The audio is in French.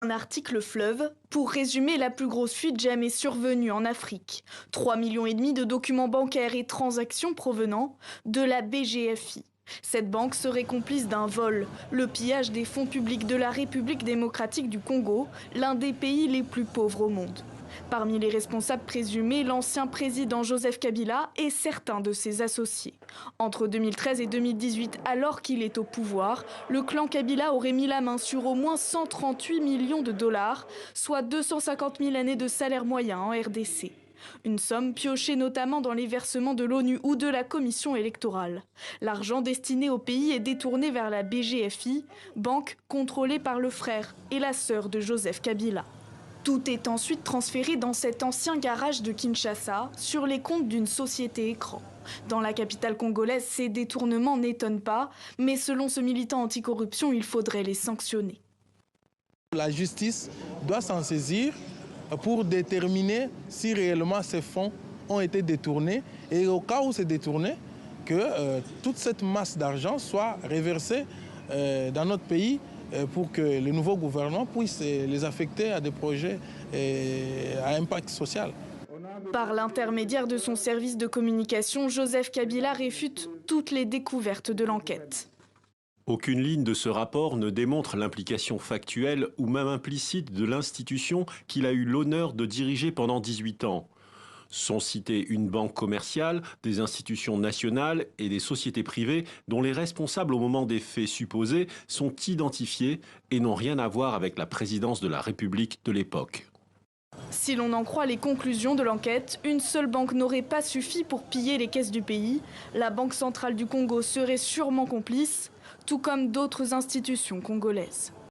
Un article fleuve pour résumer la plus grosse fuite jamais survenue en Afrique. 3,5 millions de documents bancaires et transactions provenant de la BGFI. Cette banque serait complice d'un vol, le pillage des fonds publics de la République démocratique du Congo, l'un des pays les plus pauvres au monde. Parmi les responsables présumés, l'ancien président Joseph Kabila et certains de ses associés. Entre 2013 et 2018, alors qu'il est au pouvoir, le clan Kabila aurait mis la main sur au moins 138 millions de dollars, soit 250 000 années de salaire moyen en RDC. Une somme piochée notamment dans les versements de l'ONU ou de la commission électorale. L'argent destiné au pays est détourné vers la BGFI, banque contrôlée par le frère et la sœur de Joseph Kabila. Tout est ensuite transféré dans cet ancien garage de Kinshasa sur les comptes d'une société écran. Dans la capitale congolaise, ces détournements n'étonnent pas, mais selon ce militant anticorruption, il faudrait les sanctionner. La justice doit s'en saisir pour déterminer si réellement ces fonds ont été détournés et au cas où c'est détourné, que toute cette masse d'argent soit reversée dans notre pays pour que le nouveau gouvernement puisse les affecter à des projets à impact social. Par l'intermédiaire de son service de communication, Joseph Kabila réfute toutes les découvertes de l'enquête. Aucune ligne de ce rapport ne démontre l'implication factuelle ou même implicite de l'institution qu'il a eu l'honneur de diriger pendant 18 ans. Sont citées une banque commerciale, des institutions nationales et des sociétés privées dont les responsables au moment des faits supposés sont identifiés et n'ont rien à voir avec la présidence de la République de l'époque. Si l'on en croit les conclusions de l'enquête, une seule banque n'aurait pas suffi pour piller les caisses du pays. La Banque centrale du Congo serait sûrement complice, tout comme d'autres institutions congolaises.